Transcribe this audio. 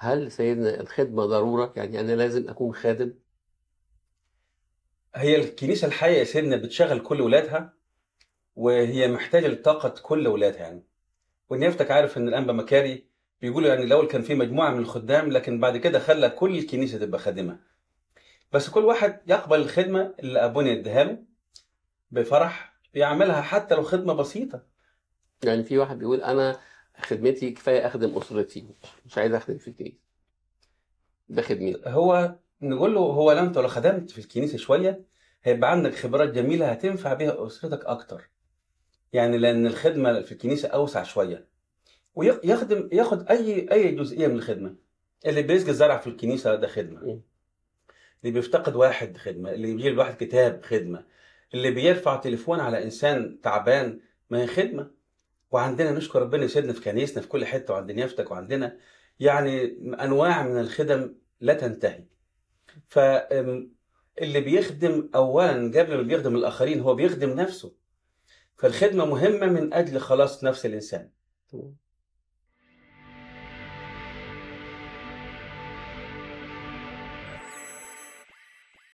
هل سيدنا الخدمة ضرورة؟ يعني أنا لازم أكون خادم؟ هي الكنيسة الحية يا سيدنا بتشغل كل ولادها، وهي محتاجة لطاقة كل ولادها يعني. ونيافتك عارف إن الأنبا مكاري بيقولوا يعني الأول كان في مجموعة من الخدام، لكن بعد كده خلى كل الكنيسة تبقى خادمة. بس كل واحد يقبل الخدمة اللي أبونا يديها له بفرح، يعملها حتى لو خدمة بسيطة. يعني في واحد بيقول أنا خدمتي كفاية أخدم أسرتي، مش عايز أخدم في الكنيسة، ده خدمتي. هو نقول له هو لو أنت لو خدمت في الكنيسة شوية هيبقى عندك خبرات جميلة هتنفع بيها أسرتك أكتر. يعني لأن الخدمة في الكنيسة أوسع شوية، ياخد أي جزئية من الخدمة. اللي بيسقي الزرع في الكنيسة ده خدمة، م. اللي بيفتقد واحد خدمة، اللي بيجيب الواحد كتاب خدمة، اللي بيرفع تليفون على إنسان تعبان ما هي خدمة. وعندنا نشكر ربنا يسيدنا في كنيسنا في كل حتة، وعند نيافتك وعندنا يعني أنواع من الخدم لا تنتهي. فاللي بيخدم أولا قبل ما بيخدم الآخرين هو بيخدم نفسه. فالخدمة مهمة من أجل خلاص نفس الإنسان.